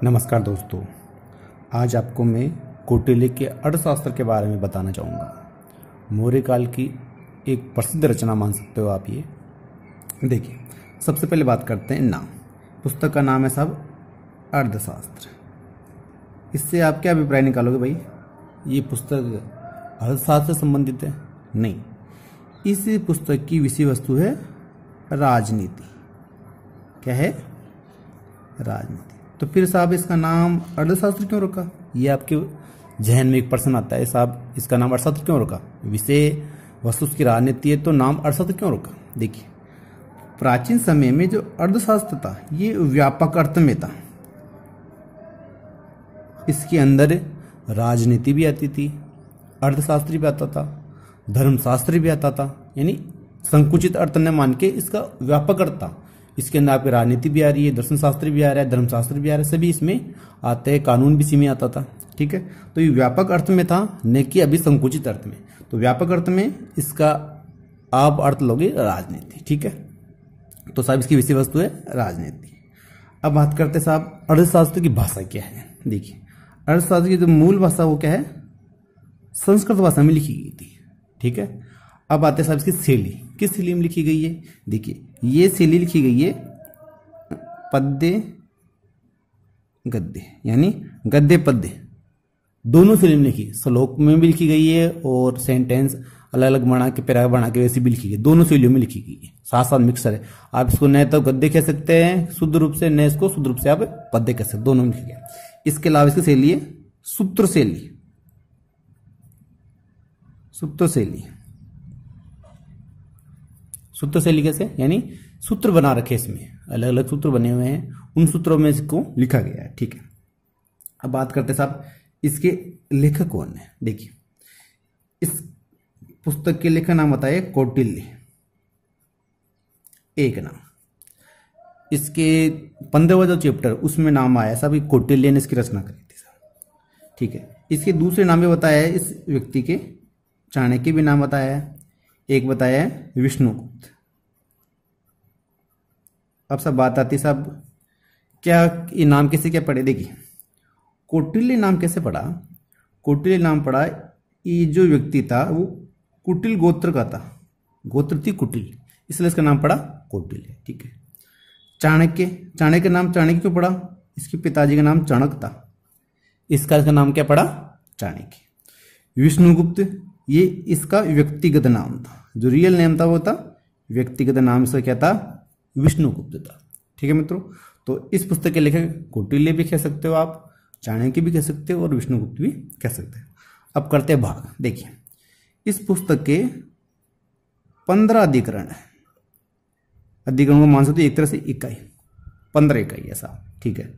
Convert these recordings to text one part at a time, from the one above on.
नमस्कार दोस्तों, आज आपको मैं कौटिल्य के अर्थशास्त्र के बारे में बताना चाहूँगा। मौर्य काल की एक प्रसिद्ध रचना मान सकते हो आप ये। देखिए, सबसे पहले बात करते हैं नाम। पुस्तक का नाम है साहब अर्थशास्त्र। इससे आप क्या अभिप्राय निकालोगे भाई, ये पुस्तक अर्थशास्त्र से संबंधित है? नहीं, इस पुस्तक की विषय वस्तु है राजनीति। क्या है? राजनीति। तो फिर साहब इसका नाम अर्थशास्त्र क्यों रखा? ये आपके जहन में एक प्रश्न आता है, साहब इसका नाम अर्थशास्त्र क्यों रखा? विषय वस्तु की राजनीति है तो नाम अर्थशास्त्र क्यों रखा? देखिए, प्राचीन समय में जो अर्थशास्त्र था ये व्यापक अर्थ में था। इसके अंदर राजनीति भी आती थी, अर्थशास्त्र भी आता था, धर्मशास्त्र भी आता था। यानी संकुचित अर्थ न मान के इसका व्यापक अर्थ था। इसके अंदर आपकी राजनीति भी आ रही है, दर्शन शास्त्र भी आ रहा है, धर्मशास्त्र भी आ रहा है, सभी इसमें आते हैं। कानून भी इसी में आता था। ठीक है, तो ये व्यापक अर्थ में था, न कि अभी संकुचित अर्थ में। तो व्यापक अर्थ में इसका आप अर्थ लोगे राजनीति। ठीक है, तो साहब इसकी विषय वस्तु है राजनीति। अब बात करते हैं साहब अर्थशास्त्र की भाषा क्या है। देखिए, अर्थशास्त्र की जो मूल भाषा वो क्या है? संस्कृत भाषा में लिखी गई थी। ठीक है, अब आते हैं साहब इसकी शैली। किस शैली में लिखी गई है? देखिए, ये शैली लिखी गई है पद्य गद्य, यानी गद्य पद्य दोनों शैली में लिखी। श्लोक में भी लिखी गई है और सेंटेंस अलग अलग बना के, पैराग्राफ बना के वैसे भी लिखी गई। दोनों शैलियों में लिखी गई है, साथ साथ मिक्सर है। आप इसको न तो गद्य कह सकते हैं शुद्ध रूप से, न इसको शुद्ध रूप से आप पद्य कह सकते हैं, दोनों में लिखी गई। इसके अलावा इसकी शैली है सूत्र शैली। सूत्र शैली, सूत्र शैली कैसे? यानी सूत्र बना रखे, इसमें अलग अलग सूत्र बने हुए हैं, उन सूत्रों में इसको लिखा गया है। ठीक है, अब बात करते हैं साहब इसके लेखक कौन है। देखिए, इस पुस्तक के लेखक नाम बताइए कौटिल्य, एक नाम। इसके 15वां जो चैप्टर उसमें नाम आया साहब कौटिल्य ने इसकी रचना करी थी साहब। ठीक है, इसके दूसरे नाम भी बताया है इस व्यक्ति के, चाणक्य भी नाम बताया है, एक बताया है विष्णुगुप्त। अब सब बात आती साहब क्या ये नाम कैसे क्या पड़े। देखिए, कौटिल्य नाम कैसे पड़ा? कौटिल्य नाम पड़ा, ये जो व्यक्ति था वो कुटिल गोत्र का था, गोत्र थी कुटिल, इसलिए इसका नाम पड़ा कौटिल्य। ठीक है, चाणक्य, चाणक्य नाम चाणक्य क्यों पड़ा? इसके पिताजी का नाम चाणक्य था, इसका नाम क्या पड़ा? चाणक्य। विष्णुगुप्त, ये इसका व्यक्तिगत नाम था, जो रियल नेम था वो था व्यक्तिगत नाम से क्या था? विष्णुगुप्त था। ठीक है मित्रों, तो इस पुस्तक के लेखक कौटिल्य भी कह सकते हो आप, चाणक्य भी कह सकते हो और विष्णुगुप्त भी कह सकते हो। अब करते हैं भाग। देखिए, इस पुस्तक के 15 अधिकरण है। अधिकरण को मान सकते हो एक तरह से इकाई, 15 इकाई ऐसा। ठीक है,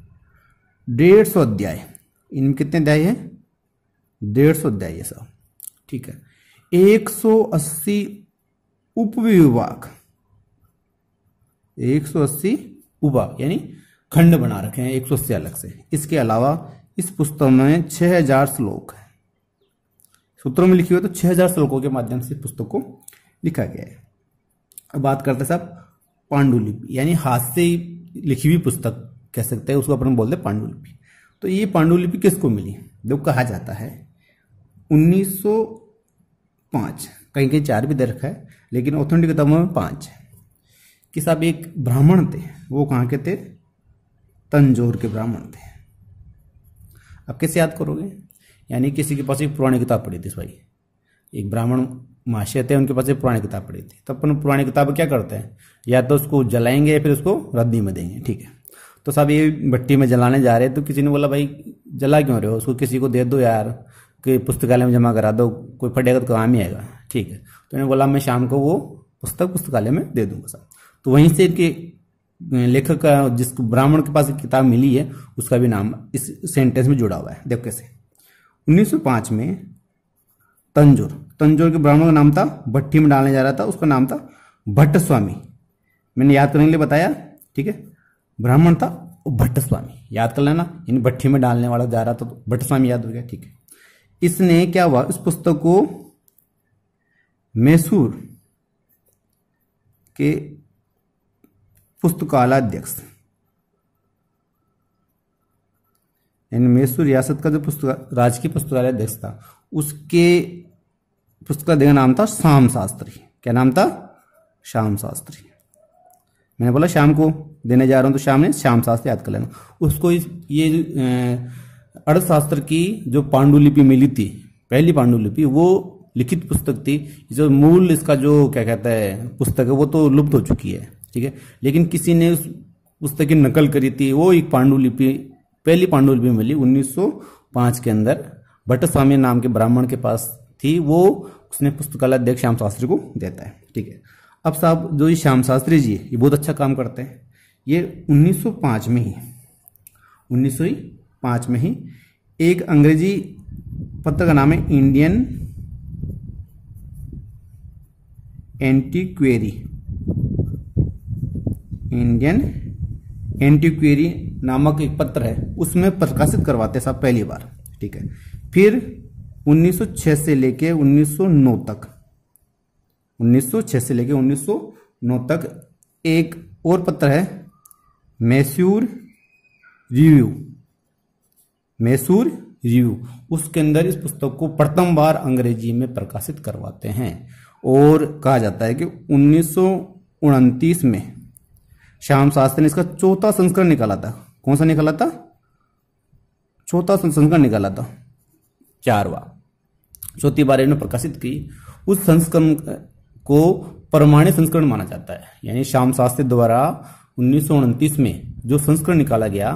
150 अध्याय। इनमें कितने अध्याय है? 150 अध्याय ऐसा। ठीक है, 180 उपविभाग, 180 उपभाग यानी खंड बना रखे हैं 180 अलग से। इसके अलावा इस पुस्तक में 6000 श्लोक है। सूत्रों में लिखी हुई तो 6000 श्लोकों के माध्यम से पुस्तक को लिखा गया है। अब बात करते हैं साहब पांडुलिपि, यानी हाथ से लिखी हुई पुस्तक कह सकते हैं, उसको अपन बोलते हैं पांडुलिपि। तो ये पांडुलिपि किसको मिली? जो कहा जाता है 1905, कहीं कहीं 4 भी दे रखा है, लेकिन ऑथेंटिक किताबों में 5 है। कि साहब एक ब्राह्मण थे, वो कहाँ के थे? तंजौर के ब्राह्मण थे। अब कैसे याद करोगे? यानी किसी के पास एक पुरानी किताब पड़ी थी भाई, एक ब्राह्मण महाशय थे, उनके पास एक पुरानी किताब पड़ी थी। तो अपन पुरानी किताब क्या करते हैं, या तो उसको जलाएंगे या फिर उसको रद्दी में देंगे। ठीक है, तो साहब ये भट्टी में जलाने जा रहे हैं, तो किसी ने बोला भाई जला क्यों रहे हो, उसको किसी को दे दो यार, कि पुस्तकालय में जमा करा दो, कोई पढ़ेगा तो काम ही आएगा। ठीक है, तो उन्होंने बोला मैं शाम को वो पुस्तक पुस्तकालय में दे दूंगा साहब। तो वहीं से इनके लेखक का, जिसको ब्राह्मण के पास एक किताब मिली है, उसका भी नाम इस सेंटेंस में जुड़ा हुआ है। देखो कैसे। 1905 में तंजौर के ब्राह्मण का नाम था, भट्टी में डालने जा रहा था, उसका नाम था भट्ट स्वामी। मैंने याद करने के लिए बताया। ठीक है, ब्राह्मण था भट्ट स्वामी, याद कर लेना। यानी भट्टी में डालने वाला जा रहा था तो भट्ट स्वामी याद हो गया। ठीक है, इसने क्या हुआ, इस पुस्तक को मैसूर के पुस्तकालयाध्यक्ष यानी मैसूर रियासत का जो पुस्तक राजकीय पुस्तकालय अध्यक्ष था, उसके पुस्तकालय का नाम था श्याम शास्त्री। क्या नाम था? श्याम शास्त्री। मैंने बोला शाम को देने जा रहा हूं, तो शाम ने श्याम शास्त्री याद कर लेना उसको। ये अर्थशास्त्र की जो पांडुलिपि मिली थी, पहली पांडुलिपि, वो लिखित पुस्तक थी। जो मूल इसका जो क्या कहता है पुस्तक है, वो तो लुप्त हो चुकी है, ठीक है, लेकिन किसी ने उस पुस्तक की नकल करी थी। वो एक पांडुलिपि, पहली पांडुलिपि मिली 1905 के अंदर, भट्ट स्वामी नाम के ब्राह्मण के पास थी। वो उसने पुस्तकालय अध्यक्ष श्याम शास्त्री को देता है, ठीक है। अब साहब जो ये श्याम शास्त्री जी ये बहुत अच्छा काम करते हैं। ये 1905 में ही एक अंग्रेजी पत्र का नाम है इंडियन एंटीक्वेरी नामक एक पत्र है, उसमें प्रकाशित करवाते साहब पहली बार, ठीक है। फिर 1906 से लेके 1909 तक, 1906 से लेके 1909 तक एक और पत्र है मैसूर रिव्यू, उसके अंदर इस पुस्तक को प्रथम बार अंग्रेजी में प्रकाशित करवाते हैं। और कहा जाता है कि 1929 में श्याम शास्त्री ने इसका चौथा संस्करण निकाला था। कौन सा निकाला था? चौथा संस्करण निकाला था, 4वां, चौथी बार इन्होंने प्रकाशित की। उस संस्करण को प्रमाणित संस्करण माना जाता है। यानी श्याम शास्त्री द्वारा 1929 में जो संस्करण निकाला गया,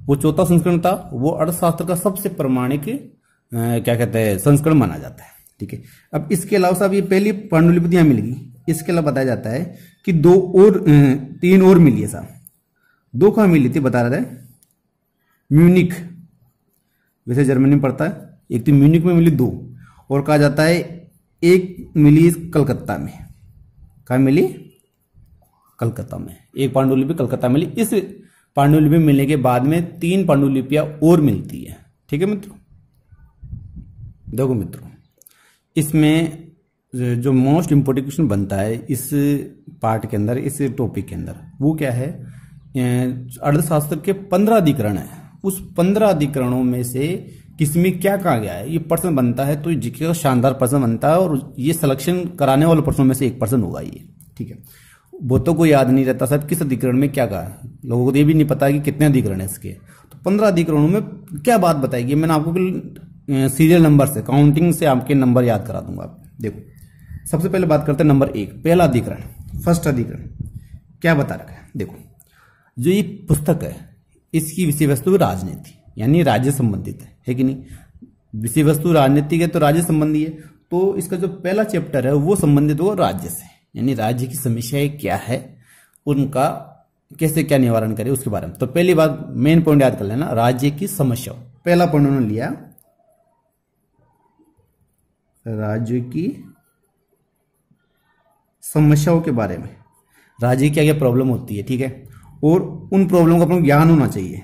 वो चौथा संस्करण था। वो अर्थशास्त्र का सबसे प्रमाणिक क्या कहते हैं संस्करण माना जाता है, ठीक है। अब इसके अलावा साहब ये पहली पांडुलिपि मिल गई। इसके अलावा बताया जाता है कि 3 और मिली है साहब। 2 कहाँ मिली थी बता रहा था? म्यूनिक, वैसे जर्मनी में पड़ता है। एक तो म्यूनिक में मिली 2, और कहा जाता है एक मिली कलकत्ता में। कहाँ मिली? कलकत्ता में। एक पांडुलिपि कलकत्ता मिली। इस पांडुलिपि मिलने के बाद में 3 पांडुलिपियां और मिलती है, ठीक है मित्रों। देखो मित्रों, इसमें जो मोस्ट इंपोर्टेंट क्वेश्चन बनता है इस पार्ट के अंदर, इस टॉपिक के अंदर, वो क्या है? अर्थशास्त्र के 15 अधिकरण है। उस 15 अधिकरणों में से किसमें क्या कहा गया है, ये प्रश्न बनता है। तो जीके का शानदार प्रश्न बनता है, और ये सिलेक्शन कराने वाले प्रश्नों में से एक प्रश्न होगा ये, ठीक है। बहुतों को याद नहीं रहता साहब किस अधिकरण में क्या कहा है। लोगों को ये भी नहीं पता कि कितने अधिकरण है इसके। तो 15 अधिकरणों में क्या बात बताएगी, मैंने आपको सीरियल नंबर से, काउंटिंग से आपके नंबर याद करा दूंगा। देखो, सबसे पहले बात करते हैं नंबर 1, पहला अधिकरण, फर्स्ट अधिकरण क्या बता रखा है। देखो, जो ये पुस्तक है इसकी विषय वस्तु राजनीति, यानी राज्य संबंधित है कि नहीं? विषय वस्तु राजनीतिक है तो राज्य संबंधी है। तो इसका जो पहला चैप्टर है वो संबंधित होगा राज्य से, यानी राज्य की समस्याएं क्या है, उनका कैसे क्या निवारण करे उसके बारे में। तो पहली बात, मेन पॉइंट याद कर लेना, राज्य की समस्या। पहला पॉइंट उन्होंने लिया राज्य की समस्याओं के बारे में, राज्य की क्या क्या प्रॉब्लम होती है, ठीक है। और उन प्रॉब्लम का अपना ज्ञान होना चाहिए।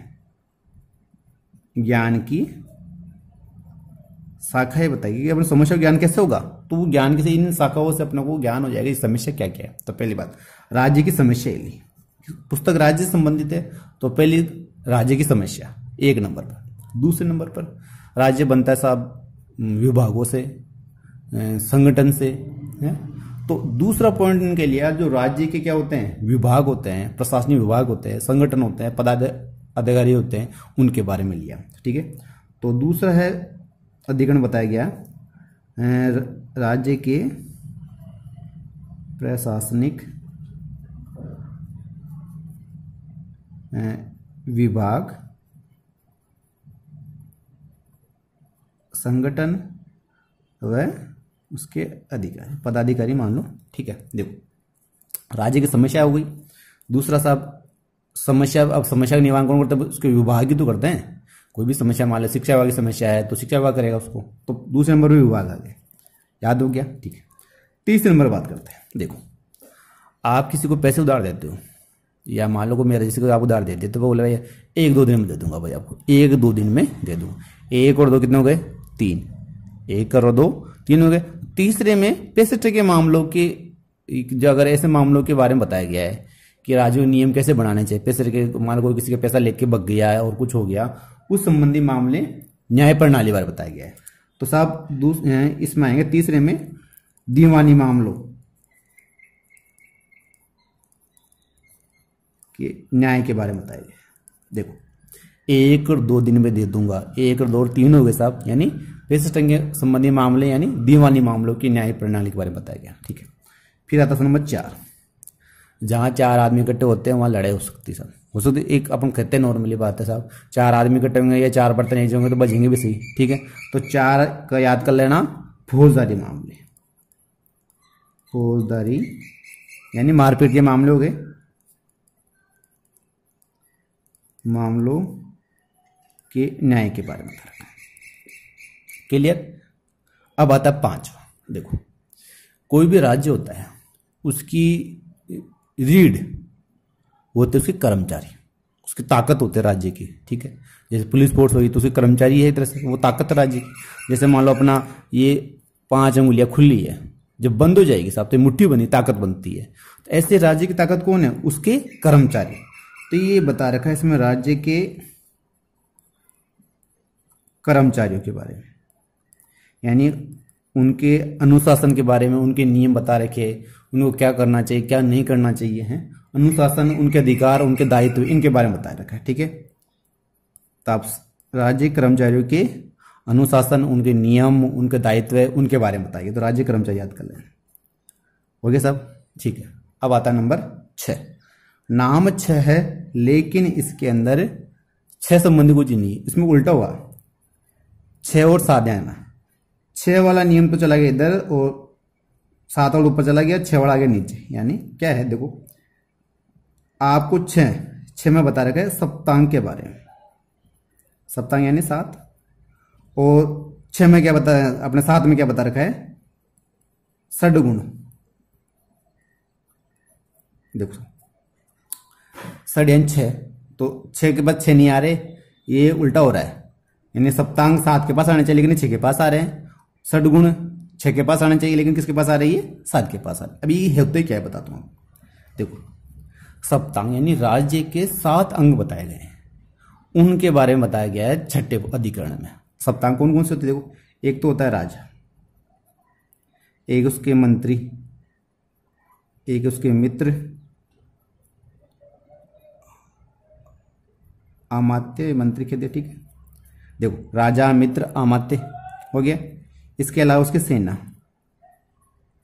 ज्ञान की शाखाएं बताएगी कि अपनी समस्या का ज्ञान कैसे होगा। तो वो ज्ञान के से इन शाखाओं से अपने को ज्ञान हो जाएगा, इस समस्या क्या क्या है। तो पहली बात, राज्य की समस्या ली। पुस्तक राज्य से संबंधित है, तो पहली राज्य की समस्या 1 नंबर पर। दूसरे नंबर पर राज्य बनता है साहब विभागों से, संगठन से, है। तो दूसरा पॉइंट इनके लिए, जो राज्य के क्या होते हैं, विभाग होते हैं, प्रशासनिक विभाग होते हैं, संगठन होते हैं, पदाधिकारी होते हैं, उनके बारे में लिया, ठीक है। तो दूसरा है अधिकरण बताया गया राज्य के प्रशासनिक विभाग, संगठन व उसके अधिकारी, पदाधिकारी मान लो, ठीक है। देखो, राज्य की समस्या हो गई। दूसरा साहब समस्या, अब समस्या का निवारण कौन करता है? उसके विभाग ही तो करते हैं। कोई भी समस्या मान लो, शिक्षा विभाग की समस्या है तो शिक्षा विभाग करेगा उसको। तो दूसरे नंबर पे विभाग आ गए, याद हो गया, ठीक है। तीसरे नंबर बात करते हैं। देखो, आप किसी को पैसे उधार देते हो, या मान लो को मेरे जैसे को आप उधार देते, तो वो बोले भैया 1-2 दिन में दे दूंगा, भाई आपको 1-2 दिन में दे दूंगा। 1 और 2 कितने हो गए? 3। 1 और 2 3 हो गए। तीसरे में पैसे के मामलों के, जो अगर ऐसे मामलों के बारे में बताया गया है कि राज्यों नियम कैसे बनाने चाहिए, पैसे के, मान लो कोई किसी का पैसा लेके भग गया है और कुछ हो गया, उस संबंधी मामले न्याय प्रणाली बारे बताया गया है। तो साहब इसमें आएंगे तीसरे में दीवानी मामलों के न्याय के बारे में बताया गया है। देखो 1 और 2 दिन में दे दूंगा, 1 और 2 और 3 हो गए साहब, यानी पेश टंगे संबंधी मामले यानी दीवानी मामलों की न्याय प्रणाली के बारे में बताया गया। ठीक है, फिर आता है नंबर 4, जहाँ 4 आदमी इकट्ठे होते हैं वहाँ लड़ाई हो सकती है। हो सकती एक अपन कहते हैं नॉर्मली बात है साहब, 4 आदमी इकट्ठे होंगे या 4 बर्तन ऐसे होंगे तो बजेंगे भी सही। ठीक है, तो 4 का याद कर लेना, फौजदारी मामले, फौजदारी यानी मारपीट के मामले हो गए, मामलों के न्याय के बारे में बता रखा है। क्लियर। अब आता है 5। देखो कोई भी राज्य होता है उसकी रीढ़ होते उसके कर्मचारी, उसकी ताकत होते राज्य की। ठीक है, जैसे पुलिस फोर्स होगी तो उसके कर्मचारी है, एक तरह से वो ताकत राज्य की। जैसे मान लो अपना ये 5 अंगुलियां खुली है, जब बंद हो जाएगी साहब तो मुट्ठी बनी ताकत बनती है। तो ऐसे राज्य की ताकत कौन है? उसके कर्मचारी। तो ये बता रखा है इसमें राज्य के कर्मचारियों के बारे में, यानी उनके अनुशासन के बारे में, उनके नियम बता रखे, उनको क्या करना चाहिए क्या नहीं करना चाहिए है, अनुशासन, उनके अधिकार, उनके दायित्व, इनके बारे में बताया रखा है। ठीक है, तो आप राज्य कर्मचारियों के अनुशासन, उनके नियम, उनके दायित्व, उनके बारे में बताइए। तो राज्य कर्मचारी याद कर लें। हो गया सब। ठीक है, अब आता है नंबर 6। नाम 6 है लेकिन इसके अंदर 6 संबंधी कुछ नहीं है, इसमें उल्टा हुआ 6 और 7 आना। 6 वाला नियम तो चला गया इधर और 7 वाला ऊपर चला गया, 6 वाला आगे नीचे। यानी क्या है, देखो आपको 6 में बता रखा है सप्तांग के बारे में। सप्तांग यानी 7, और 6 में क्या बता, अपने 7 में क्या बता रखा है? षड्गुण। देखो षड यानी 6, तो 6 के बाद 6 नहीं आ रहे, ये उल्टा हो रहा है। यानी सप्तांग 7 के पास आने चाहिए लेकिन 6 के पास आ रहे हैं। षड्गुण 6 के पास आना चाहिए लेकिन किसके पास आ रही है? 7 के पाता है। अभी ये होते क्या है बताता हूँ। देखो सप्तांग यानी राज्य के 7 अंग बताए गए हैं, उनके बारे में बताया गया है 6ठे अधिकरण में। सप्तांग कौन कौन से होते हैं? देखो एक तो होता है राजा, एक उसके मंत्री, एक उसके मित्र, अमात्य, मंत्री कहते। ठीक है, देखो राजा, मित्र, अमात्य हो गया। इसके अलावा उसकी सेना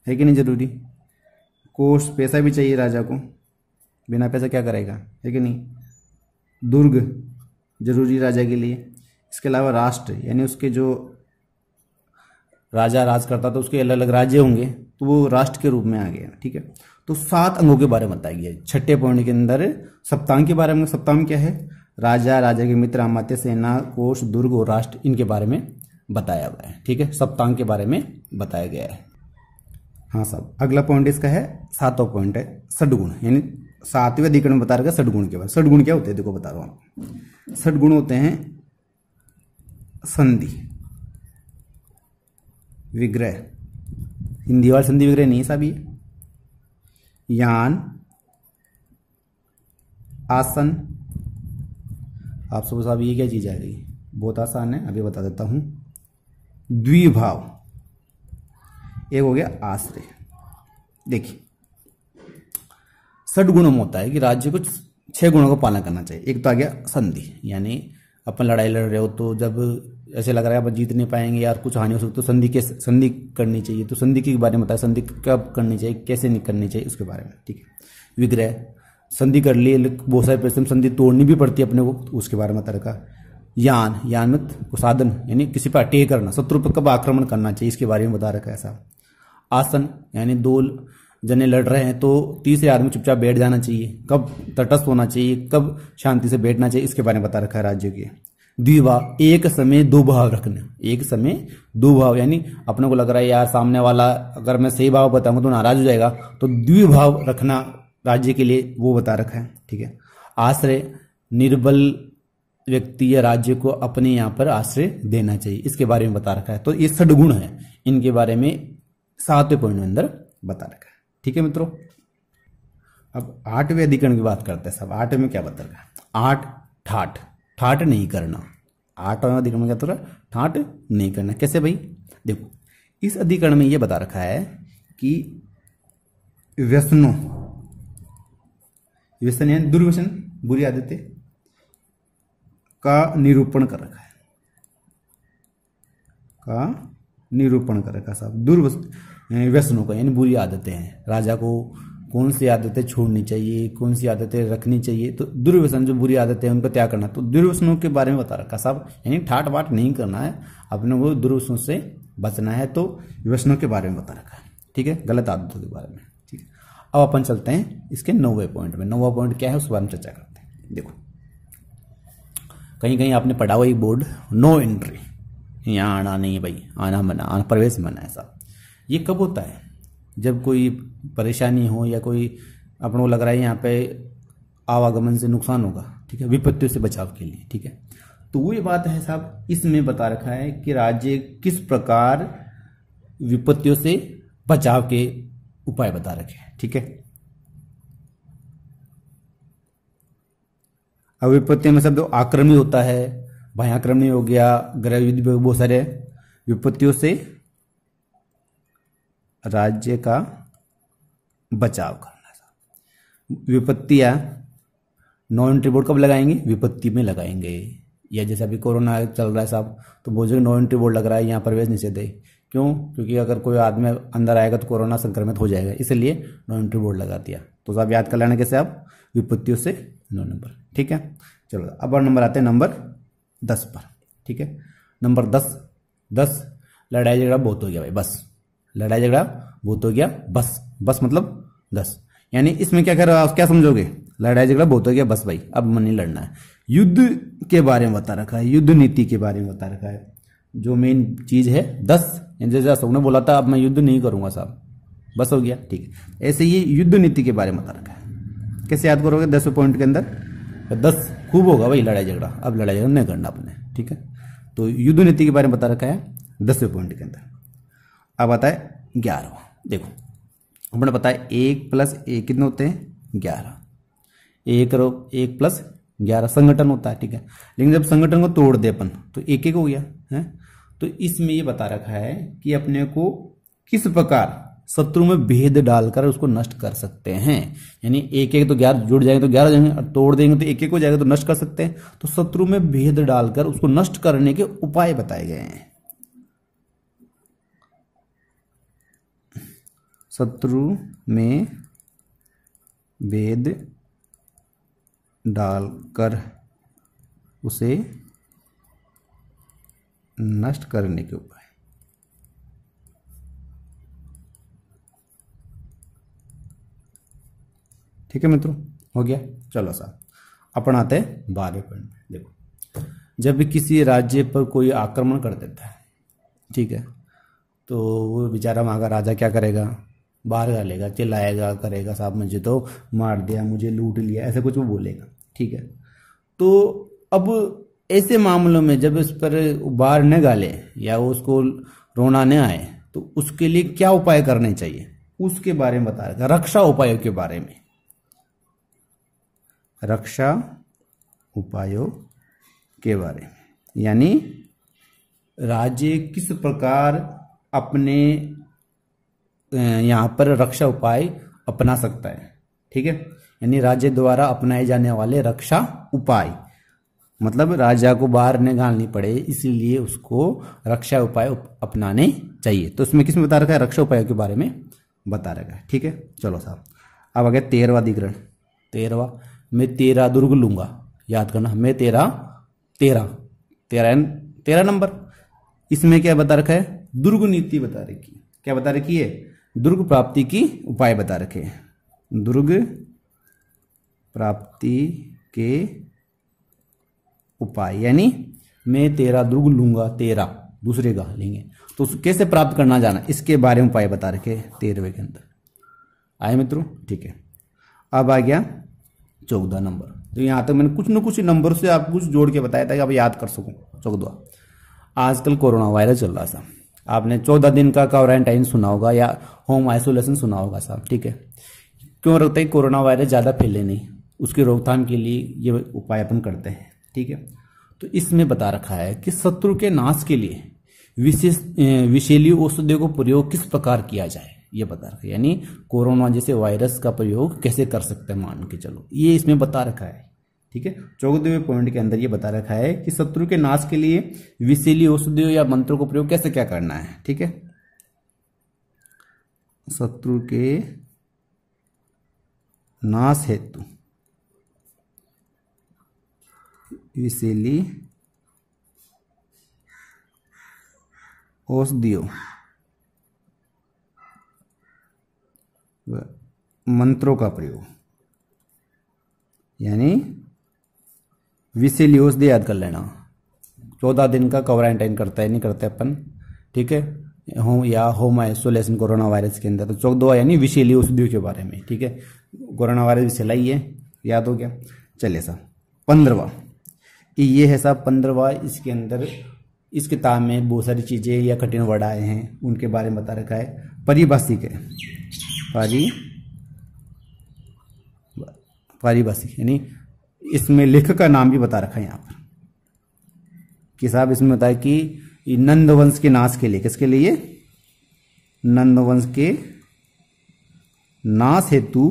है कि नहीं जरूरी, कोष, पैसा भी चाहिए राजा को, बिना पैसा क्या करेगा, है कि नहीं। दुर्ग जरूरी राजा के लिए। इसके अलावा राष्ट्र यानी उसके जो राजा राज करता था उसके अलग अलग राज्य होंगे तो वो राष्ट्र के रूप में आ गया। ठीक है, तो 7 अंगों के बारे में बताया गया है 6ठे पॉइंट के अंदर। सप्तांग के बारे में, सप्तांग क्या है? राजा, राजा के मित्र, अमात्य, सेना, कोष, दुर्ग और राष्ट्र, इनके बारे में बताया हुआ है। ठीक है, सप्तांग के बारे में बताया गया है। हाँ साहब, अगला पॉइंट इसका है 7वां पॉइंट है षड्गुण, यानी 7वें अधिकरण में बता रखा है षड्गुण के बारे में। षड्गुण क्या होते हैं? देखो बता रहा हूँ आपको। षड्गुण होते हैं संधि, विग्रह, हिंदी वाला संधि विग्रह नहीं है साहब, ये यान, आसन। आप सब साहब ये क्या चीज आ गई? बहुत आसान है, अभी बता देता हूं। द्विभाव, एक हो गया आश्रय। देखिए षड्गुणों में होता है कि राज्य को 6 गुणों का पालन करना चाहिए। एक तो आ गया संधि, यानी अपन लड़ाई लड़ रहे हो तो जब ऐसे लग रहा है अपन जीत नहीं पाएंगे यार, कुछ हानि हो सकती, तो संधि करनी चाहिए। तो संधि के बारे में बताया, संधि कब करनी चाहिए, कैसे नहीं करनी चाहिए, उसके बारे में। ठीक है, विग्रह, संधि कर लिए, बहुत सारे परिश्रम, संधि तोड़नी भी पड़ती है अपने को, तो उसके बारे में बता रखा। यान, यान में साधन यानी किसी पर अटैक करना, शत्रु पर कब आक्रमण करना चाहिए, इसके बारे में बता रखा है ऐसा। आसन यानी 2 जने लड़ रहे हैं तो तीसरे आदमी चुपचाप बैठ जाना चाहिए, कब तटस्थ होना चाहिए, कब शांति से बैठना चाहिए, इसके बारे में बता रखा है राज्य के। द्विभाव, एक समय 2 भाव रखना, एक समय 2 भाव, यानी अपने को लग रहा है यार सामने वाला अगर मैं सही भाव बताऊंगा तो नाराज हो जाएगा, तो द्विभाव रखना राज्य के लिए, वो बता रखा है। ठीक है, आश्रय, निर्बल व्यक्ति या राज्य को अपने यहाँ पर आश्रय देना चाहिए, इसके बारे में बता रखा है। तो ये षड्गुण है, इनके बारे में 7वें पॉइंट में अंदर बता रखा है। ठीक है मित्रों, अब 8वें अधिकरण की बात करते हैं सब। 8वें में क्या बता रखा है? 8 ठाठ, ठाठ नहीं करना, आठवां अधिकरण क्या होता है, ठाट नहीं करना। कैसे भाई, देखो इस अधिकरण में ये बता रखा है कि व्यसनों, व्यसन यानी दुर्व्यसन, बुरी आदतें का निरूपण कर रखा है, का निरूपण कर रखा साहब। व्यसनों का यानी बुरी आदतें हैं, राजा को कौन सी आदतें छोड़नी चाहिए, कौन सी आदतें रखनी चाहिए। तो दुर्व्यसन जो बुरी आदतें हैं उनको त्याग करना, तो दुर्व्यसनों के बारे में बता रखा साहब, यानी ठाट बाट नहीं करना है, अपने को दुर्व्यसनों से बचना है। तो व्यसनों के बारे में बता रखा है, ठीक है, गलत आदतों के बारे में, ठीक है। अब अपन चलते हैं इसके 9वें पॉइंट में। 9वां पॉइंट क्या है उसके बारे में चर्चा करते हैं। देखो कहीं कहीं आपने पढ़ा हुआ बोर्ड, नो एंट्री, यहाँ आना नहीं है भाई, आना मना, प्रवेश मना है साहब। ये कब होता है, जब कोई परेशानी हो या कोई अपन को लग रहा है यहाँ पे आवागमन से नुकसान होगा, ठीक है, विपत्तियों से बचाव के लिए, ठीक है। तो वो ये बात है साहब, इसमें बता रखा है कि राज्य किस प्रकार विपत्तियों से बचाव के उपाय बता रखे हैं, ठीक है। अब विपत्ति में सब आक्रमणी होता है, भयाक्रमणी हो गया, गृह युद्ध, बहुत सारे विपत्तियों से राज्य का बचाव करना। विपत्तियां नो एंट्री बोर्ड कब लगाएंगे, विपत्ति में लगाएंगे। या जैसे अभी कोरोना चल रहा है साहब, तो बोल जो नो एंट्री बोर्ड लग रहा है, यहाँ प्रवेश निषेध है। क्यों, क्योंकि अगर कोई आदमी अंदर आएगा तो कोरोना संक्रमित हो जाएगा, इसलिए नो एंट्री बोर्ड लगा दिया। तो साहब याद कर लेना कैसे, आप विपत्तियों से 9 नंबर, ठीक है। चलो अब नंबर आते हैं नंबर 10 पर, ठीक है। नंबर 10 लड़ाई झगड़ा बहुत हो गया भाई, बस लड़ाई झगड़ा बहुत हो गया, बस मतलब 10, यानी इसमें क्या कर रहा है, क्या समझोगे, लड़ाई झगड़ा बहुत हो गया बस भाई, अब मन नहीं लड़ना है। युद्ध के बारे में बता रखा है, युद्ध नीति के बारे में बता रखा है, जो मेन चीज है 10, जैसे अशोक ने बोला था अब मैं युद्ध नहीं करूंगा साहब, बस हो गया, ठीक है। ऐसे ये युद्ध नीति के बारे में बता रखा है। कैसे याद करोगे, 10वें पॉइंट के अंदर 10 खूब होगा भाई लड़ाई झगड़ा, अब लड़ाई झगड़ा नहीं करना अपने, ठीक है। तो युद्ध नीति के बारे में बता रखा है 10वें पॉइंट के अंदर। अब आता है 11वां, देखो अपने पता है 1 + 1 कितने होते हैं, 11। 1 + 11 संगठन होता है, ठीक है। लेकिन जब संगठन को तोड़ दे अपन तो 1 हो गया है। तो इसमें ये बता रखा है कि अपने को किस प्रकार शत्रु में भेद डालकर उसको नष्ट कर सकते हैं। यानी 1 तो 11 जुड़ जाएंगे तो 11 जाएंगे, और तोड़ देंगे तो 1 हो जाएगा, तो नष्ट कर सकते हैं। तो शत्रु में भेद डालकर उसको नष्ट करने के उपाय बताए गए हैं। शत्रु में भेद डालकर उसे नष्ट करने के उपाय। ठीक है मित्रों, हो गया। चलो साहब अपन आते हैं 12वें पॉइंट में। देखो जब भी किसी राज्य पर कोई आक्रमण कर देता है, ठीक है, तो वो बेचारा वहाँ का राजा क्या करेगा, बाहर डालेगा, चिल्लाएगा, करेगा साहब मुझे तो मार दिया, मुझे लूट लिया, ऐसा कुछ वो बोलेगा, ठीक है। तो अब ऐसे मामलों में जब इस पर बाहर न गाले या वो उसको रोना न आए, तो उसके लिए क्या उपाय करने चाहिए उसके बारे में बता रहा है, रक्षा उपायों के बारे में। रक्षा उपायों के बारे में, यानी राज्य किस प्रकार अपने यहाँ पर रक्षा उपाय अपना सकता है, ठीक है। यानी राज्य द्वारा अपनाए जाने वाले रक्षा उपाय, मतलब राजा को बाहर न गालनी पड़े, इसीलिए उसको रक्षा उपाय अपनाने चाहिए। तो इसमें किसमें बता रखा है, रक्षा उपायों के बारे में बता रखा है, ठीक है। चलो साहब अब आ गया 13वां अधिकरण। 13वां, मैं 13 दुर्ग लूंगा, याद करना, मैं 13 नंबर। इसमें क्या बता रखा है, दुर्ग नीति बता रखी है। क्या बता रखी है, दुर्ग प्राप्ति की उपाय बता रखे हैं। दुर्ग प्राप्ति के उपाय, यानी मैं 13 दुर्ग लूंगा, 13 दूसरे का लेंगे, तो कैसे प्राप्त करना जाना, इसके बारे में उपाय बता रखे 13वें के अंदर। आए मित्रों, ठीक है। अब आ गया 14 नंबर। तो यहां तक मैंने कुछ न कुछ नंबर से आप कुछ जोड़ के बताया था कि आप याद कर सकूं। 14, आजकल कोरोना वायरस चल रहा था, आपने 14 दिन का क्वारंटाइन सुना होगा या होम आइसोलेशन सुना होगा साहब, ठीक है। क्यों रखते हैं, कोरोना वायरस ज़्यादा फैले नहीं, उसकी रोकथाम के लिए ये उपाय अपन करते हैं, ठीक है। तो इसमें बता रखा है कि शत्रु के नाश के लिए विषैली औषधियों को प्रयोग किस प्रकार किया जाए, ये बता रखा है। यानी कोरोना जैसे वायरस का प्रयोग कैसे कर सकते हैं, मान के चलो, ये इसमें बता रखा है। ठीक है, 14वें पॉइंट के अंदर ये बता रखा है कि शत्रु के नाश के लिए विषैली औषधियों या मंत्रों को प्रयोग कैसे क्या करना है। ठीक है, शत्रु के नाश हेतु विषैली औषधियों मंत्रों का प्रयोग, यानी विषैली औषधि याद कर लेना। 14 दिन का क्वारंटाइन करता है, नहीं करते अपन। ठीक है, होम आइसोलेशन कोरोना वायरस के अंदर। तो 14 यानी विषैली औषधियों के बारे में। ठीक है, कोरोना वायरस भी फैलाई है, याद हो गया। चलिए साहब 15वां, ये है साहब 15वां। इसके अंदर इस किताब में बहुत सारी चीजें या कठिन वर्ड आए हैं, उनके बारे में बता रखा है। परिभाषिक है, पारिभाषिक, यानी इसमें लेखक का नाम भी बता रखा है यहाँ पर कि साहब इसमें बताया कि नंद वंश के नाश के लिए, किसके लिए, नंद वंश के नाश हेतु।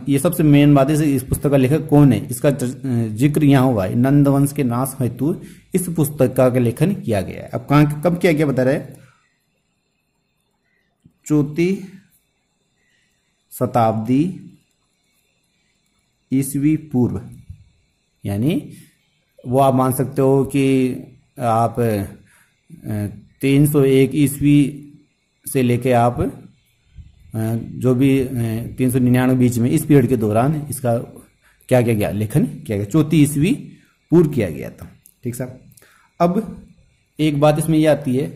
ये सबसे मेन बात है, इस पुस्तक का लेखक कौन है, इसका जिक्र यहाँ हुआ है। नंद वंश के नाश हेतु इस पुस्तक का लेखन किया गया है। अब कहाँ कब किया गया बता रहे, 4वीं शताब्दी ईस्वी पूर्व, यानी वो आप मान सकते हो कि आप 301 ईस्वी से लेके आप जो भी 399 बीच में, इस पीरियड के दौरान इसका क्या किया गया, लेखन किया गया। 34 ईस्वी पूर्व किया गया था। ठीक साहब, अब एक बात इसमें यह आती है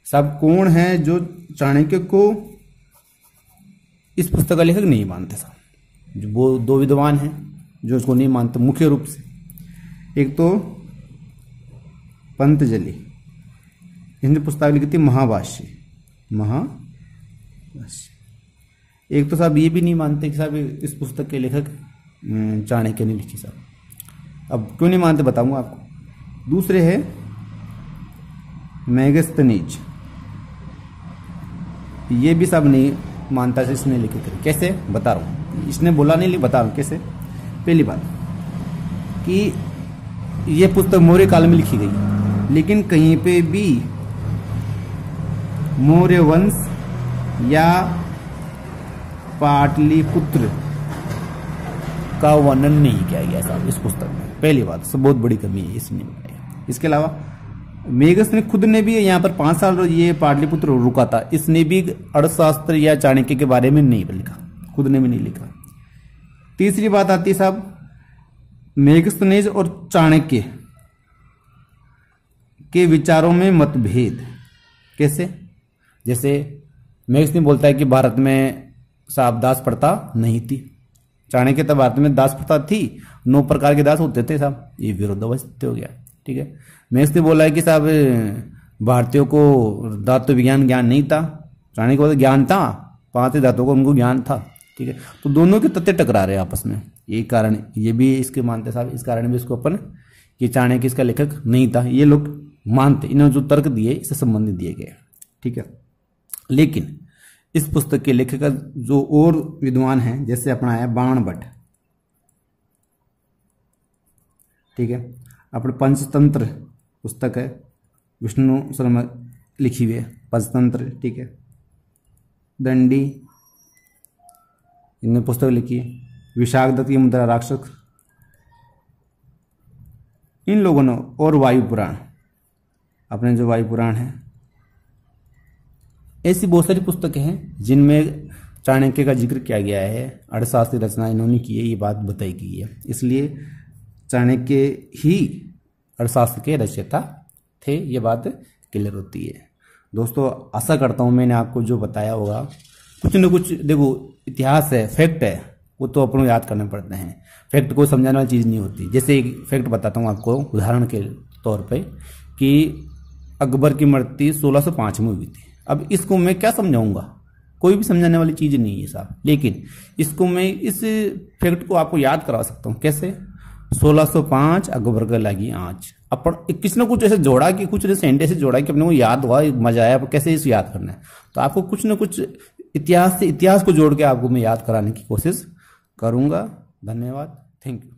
साहब, कौन है जो चाणक्य को इस पुस्तक का लेखक नहीं मानते साहब। जो वो 2 विद्वान हैं जो उसको नहीं मानते मुख्य रूप से। एक तो पंतजलि, इसने पुस्तक लिखी थी महाभाष्य। एक तो साहब ये भी नहीं मानते कि साहब इस पुस्तक के लेखक चाणक्य ने लिखी साहब। अब क्यों नहीं मानते बताऊंगा आपको। दूसरे है मेगस्थनीज, ये भी साहब नहीं मानता से इसने लिखे थे। कैसे बता रहा हूं, इसने बोला नहीं, बता रहा हूं कैसे। पहली बात कि ये पुस्तक मौर्य काल में लिखी गई, लेकिन कहीं पे भी मौर्य वंश या पाटलिपुत्र का वर्णन नहीं किया गया साहब इस पुस्तक में। पहली बात, सब बहुत बड़ी कमी है इसमें। इसके अलावा मेगस ने खुद ने भी यहाँ पर 5 साल ये पाटलिपुत्र रुका था, इसने भी अर्थशास्त्र या चाणक्य के बारे में नहीं लिखा, खुद ने भी नहीं लिखा। तीसरी बात आती है साहब, मेगस्थनीज और चाणक्य के विचारों में मतभेद। कैसे, जैसे मेगस्थनी बोलता है कि भारत में साहब दास प्रथा नहीं थी, चाणक्य तो भारत में दास प्रथा थी, 9 प्रकार के दास होते थे साहब, ये विरोधाभास हो गया। ठीक है, मेगस्थनी बोला है कि साहब भारतीयों को धातु विज्ञान ज्ञान नहीं था, चाणक्य को ज्ञान था, 5 धातुओं को उनको ज्ञान था। ठीक है, तो दोनों के तथ्य टकरा रहे हैं आपस में। ये कारण, ये भी इसके मानते साहब, इस कारण भी इसको अपन कि चाणक्य इसका लेखक नहीं था, ये लोग मानते। इन्होंने जो तर्क दिए इससे संबंधित दिए गए। ठीक है, लेकिन इस पुस्तक के लेखक जो और विद्वान हैं, जैसे अपना है बाणभट्ट। ठीक है, अपने पंचतंत्र पुस्तक है, विष्णु शर्मा लिखी हुई है पंचतंत्र। ठीक है, दंडी इनने पुस्तक लिखी है, विशाखदत्त की मुद्रा राक्षस, इन लोगों ने, और वायु पुराण, अपने जो वायु पुराण है। ऐसी बहुत सारी पुस्तकें हैं जिनमें चाणक्य का जिक्र किया गया है, अर्थशास्त्र की रचना इन्होंने की है, ये बात बताई गई है। इसलिए चाणक्य ही अर्थशास्त्र के रचयिता थे, ये बात क्लियर होती है। दोस्तों आशा करता हूँ मैंने आपको जो बताया होगा, कुछ न कुछ, देखो इतिहास है, फैक्ट है, वो तो अपन को याद करने पड़ते हैं। फैक्ट को समझाने वाली चीज़ नहीं होती। जैसे एक फैक्ट बताता हूँ आपको उदाहरण के तौर पे कि अकबर की मृत्यु 1605 में हुई थी। अब इसको मैं क्या समझाऊंगा, कोई भी समझाने वाली चीज़ नहीं है साहब, लेकिन इसको मैं इस फैक्ट को आपको याद करा सकता हूँ। कैसे, 1605 अकबर का लगी आंच। अपन किसी ने कुछ ऐसे जोड़ा कि कुछ सेंटेंस जोड़ा कि अपने को याद हुआ, मजा आया, कैसे इसे याद करना है। तो आपको कुछ ना कुछ इतिहास से इतिहास को जोड़ के आपको मैं याद कराने की कोशिश करूंगा। धन्यवाद, थैंक यू।